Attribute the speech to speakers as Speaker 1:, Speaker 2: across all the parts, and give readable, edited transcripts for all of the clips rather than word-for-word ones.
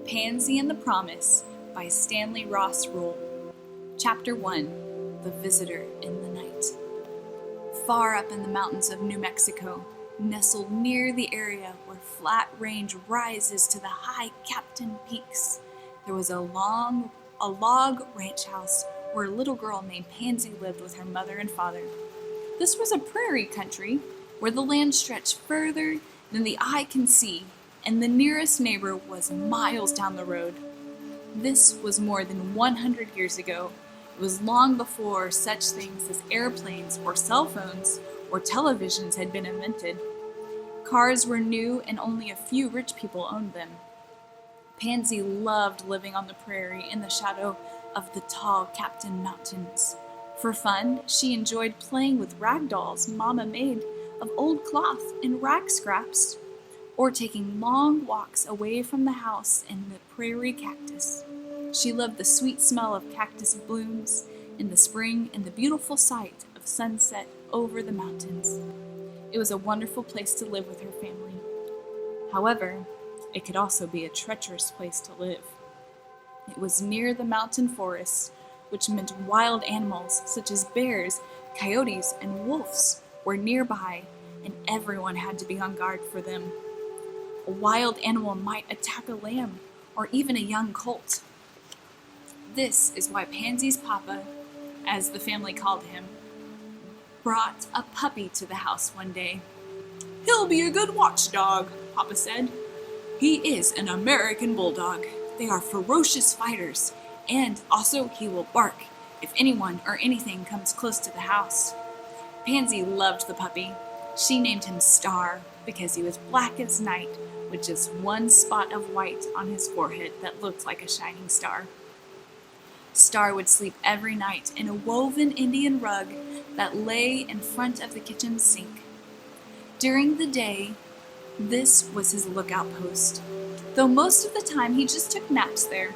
Speaker 1: Pansy and the Promise by Stanley Ross Rule. Chapter 1. The Visitor in the Night. Far up in the mountains of New Mexico, nestled near the area where flat range rises to the high Captain Peaks, there was a log ranch house where a little girl named Pansy lived with her mother and father. This was a prairie country where the land stretched further than the eye can see, and the nearest neighbor was miles down the road. This was more than 100 years ago. It was long before such things as airplanes or cell phones or televisions had been invented. Cars were new and only a few rich people owned them. Pansy loved living on the prairie in the shadow of the tall Captain Mountains. For fun, she enjoyed playing with rag dolls Mama made of old cloth and rag scraps, or taking long walks away from the house in the prairie cactus. She loved the sweet smell of cactus blooms in the spring and the beautiful sight of sunset over the mountains. It was a wonderful place to live with her family. However, it could also be a treacherous place to live. It was near the mountain forests, which meant wild animals such as bears, coyotes, and wolves were nearby, and everyone had to be on guard for them. A wild animal might attack a lamb or even a young colt. This is why Pansy's papa, as the family called him, brought a puppy to the house one day. "He'll be a good watchdog," Papa said. "He is an American bulldog. They are ferocious fighters, and also he will bark if anyone or anything comes close to the house." Pansy loved the puppy. She named him Star because he was black as night, with just one spot of white on his forehead that looked like a shining star. Star would sleep every night in a woven Indian rug that lay in front of the kitchen sink. During the day, this was his lookout post, though most of the time he just took naps there.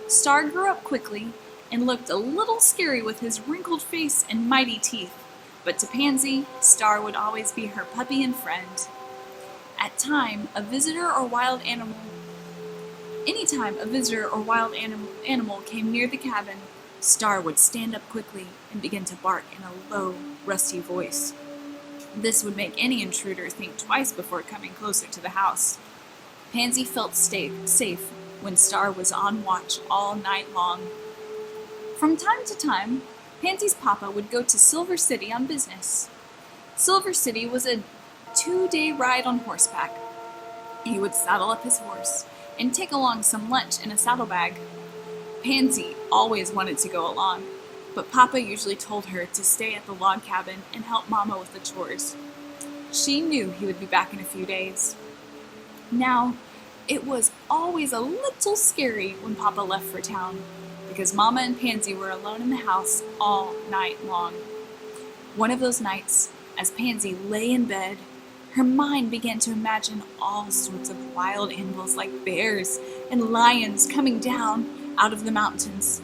Speaker 1: Star grew up quickly and looked a little scary with his wrinkled face and mighty teeth, but to Pansy, Star would always be her puppy and friend. Anytime a visitor or wild animal came near the cabin, Star would stand up quickly and begin to bark in a low, rusty voice. This would make any intruder think twice before coming closer to the house. Pansy felt safe when Star was on watch all night long. From time to time, Pansy's papa would go to Silver City on business. Silver City was a 2-day ride on horseback. He would saddle up his horse and take along some lunch in a saddlebag. Pansy always wanted to go along, but Papa usually told her to stay at the log cabin and help Mama with the chores. She knew he would be back in a few days. Now, it was always a little scary when Papa left for town, because Mama and Pansy were alone in the house all night long. One of those nights, as Pansy lay in bed, her mind began to imagine all sorts of wild animals like bears and lions coming down out of the mountains.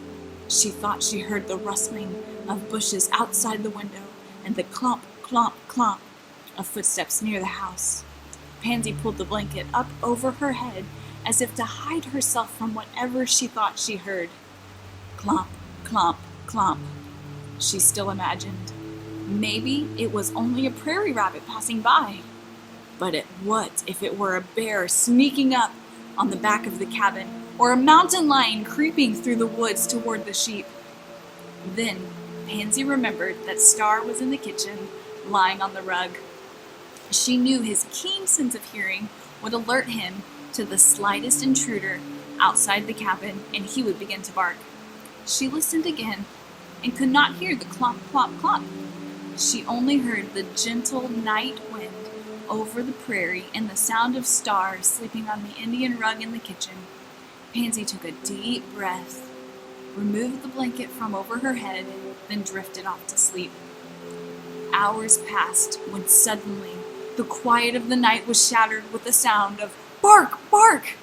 Speaker 1: She thought she heard the rustling of bushes outside the window and the clomp, clomp, clomp of footsteps near the house. Pansy pulled the blanket up over her head as if to hide herself from whatever she thought she heard. Clomp, clomp, clomp, she still imagined. Maybe it was only a prairie rabbit passing by. But what if it were a bear sneaking up on the back of the cabin, or a mountain lion creeping through the woods toward the sheep? Then Pansy remembered that Star was in the kitchen, lying on the rug. She knew his keen sense of hearing would alert him to the slightest intruder outside the cabin, and he would begin to bark. She listened again and could not hear the clomp, clomp, clomp. She only heard the gentle night wind over the prairie and the sound of Star sleeping on the Indian rug in the kitchen. Pansy took a deep breath, removed the blanket from over her head, then drifted off to sleep. Hours passed when suddenly the quiet of the night was shattered with the sound of bark, bark.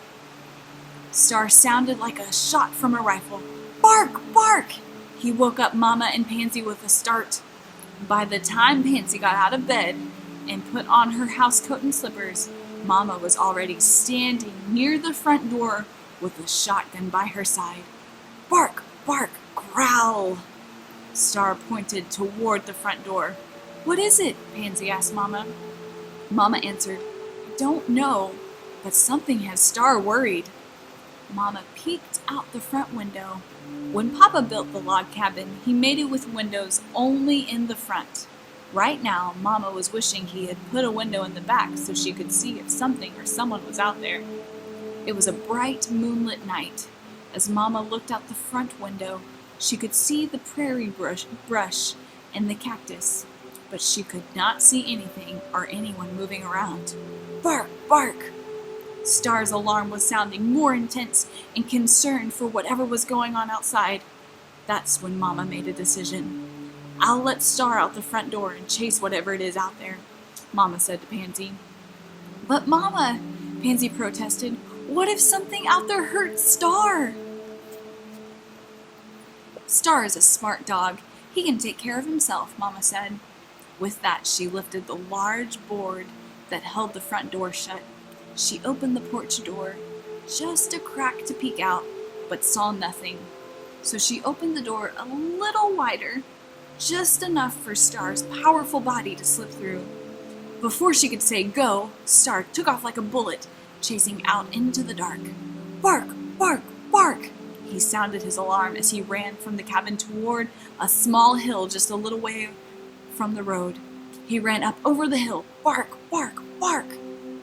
Speaker 1: Star sounded like a shot from a rifle. Bark, bark! He woke up Mama and Pansy with a start. By the time Pansy got out of bed and put on her housecoat and slippers, Mama was already standing near the front door with a shotgun by her side. Bark, bark, growl. Star pointed toward the front door. What is it? Pansy asked Mama. Mama answered, I don't know, but something has Star worried. Mama peeked out the front window. When Papa built the log cabin, he made it with windows only in the front. Right now, Mama was wishing he had put a window in the back so she could see if something or someone was out there. It was a bright moonlit night. As Mama looked out the front window, she could see the prairie brush and the cactus, but she could not see anything or anyone moving around. Bark, bark! Star's alarm was sounding more intense and concerned for whatever was going on outside. That's when Mama made a decision. I'll let Star out the front door and chase whatever it is out there, Mama said to Pansy. But Mama, Pansy protested, what if something out there hurts Star? Star is a smart dog. He can take care of himself, Mama said. With that, she lifted the large board that held the front door shut. She opened the porch door, just a crack to peek out, but saw nothing. So she opened the door a little wider, just enough for Star's powerful body to slip through. Before she could say go, Star took off like a bullet, chasing out into the dark. Bark, bark, bark! He sounded his alarm as he ran from the cabin toward a small hill just a little way from the road. He ran up over the hill. Bark, bark, bark!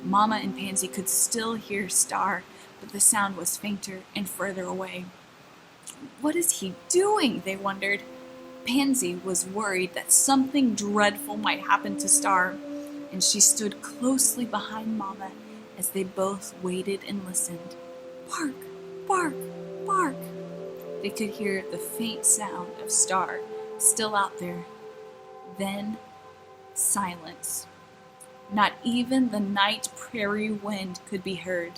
Speaker 1: Mama and Pansy could still hear Star, but the sound was fainter and further away. What is he doing? They wondered. Pansy was worried that something dreadful might happen to Star, and she stood closely behind Mama as they both waited and listened. Bark, bark, bark! They could hear the faint sound of Star still out there. Then silence. Not even the night prairie wind could be heard.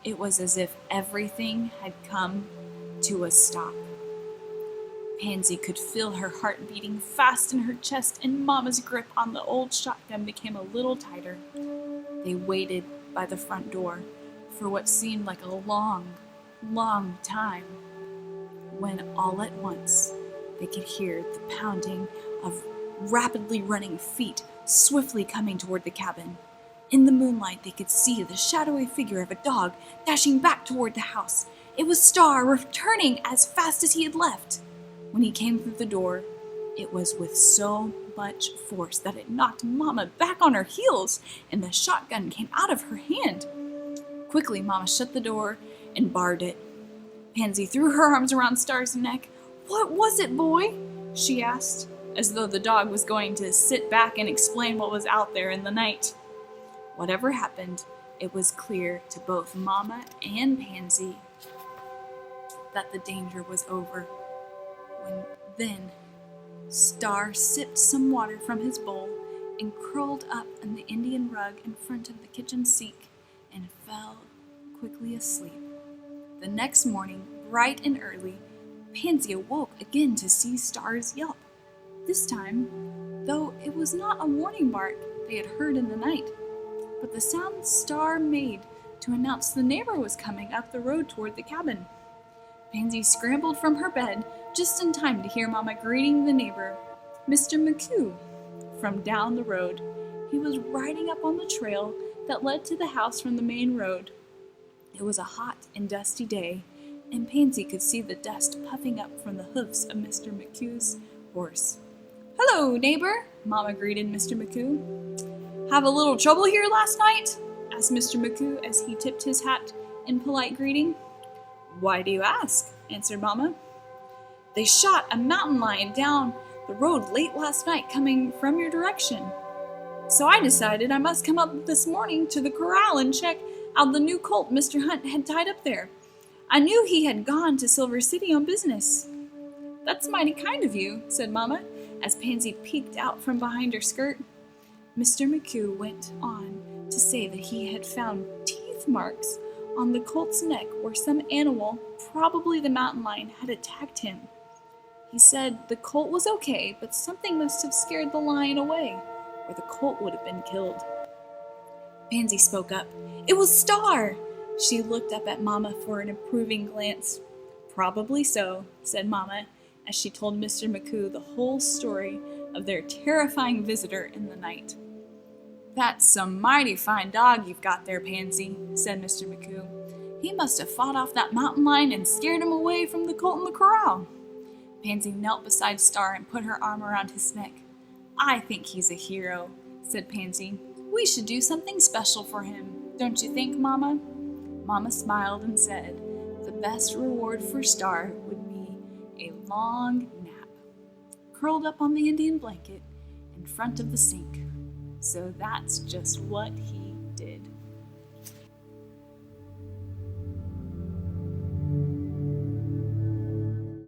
Speaker 1: It was as if everything had come to a stop. Pansy could feel her heart beating fast in her chest, and Mama's grip on the old shotgun became a little tighter. They waited by the front door for what seemed like a long, long time, when all at once they could hear the pounding of rapidly running feet swiftly coming toward the cabin. In the moonlight, they could see the shadowy figure of a dog dashing back toward the house. It was Star, returning as fast as he had left. When he came through the door, it was with so much force that it knocked Mama back on her heels, and the shotgun came out of her hand. Quickly, Mama shut the door and barred it. Pansy threw her arms around Star's neck. What was it, boy? She asked, as though the dog was going to sit back and explain what was out there in the night. Whatever happened, it was clear to both Mama and Pansy that the danger was over. Then Star sipped some water from his bowl and curled up on the Indian rug in front of the kitchen sink and fell quickly asleep. The next morning, bright and early, Pansy awoke again to see Star's yelp. This time, though it was not a warning bark they had heard in the night, but the sound Star made to announce the neighbor was coming up the road toward the cabin. Pansy scrambled from her bed just in time to hear Mama greeting the neighbor, Mr. McHugh, from down the road. He was riding up on the trail that led to the house from the main road. It was a hot and dusty day, and Pansy could see the dust puffing up from the hoofs of Mr. McHugh's horse. "Hello, neighbor," Mama greeted Mr. McHugh. "Have a little trouble here last night?" asked Mr. McHugh as he tipped his hat in polite greeting. "Why do you ask?" answered Mama. "They shot a mountain lion down the road late last night coming from your direction. So I decided I must come up this morning to the corral and check out the new colt Mr. Hunt had tied up there. I knew he had gone to Silver City on business." "That's mighty kind of you," said Mama, as Pansy peeked out from behind her skirt. Mr. McHugh went on to say that he had found teeth marks on the colt's neck where some animal, probably the mountain lion, had attacked him. He said the colt was okay, but something must have scared the lion away, or the colt would have been killed. Pansy spoke up. "It was Star! She looked up at Mama for an approving glance. "Probably so," said Mama, as she told Mr. McCoo the whole story of their terrifying visitor in the night. "That's some mighty fine dog you've got there, Pansy," said Mr. McCoo. "He must have fought off that mountain lion and scared him away from the colt in the corral." Pansy knelt beside Star and put her arm around his neck. "I think he's a hero," said Pansy. "We should do something special for him. Don't you think, Mama?" Mama smiled and said the best reward for Star would be a long nap, curled up on the Indian blanket in front of the sink. So that's just what he did.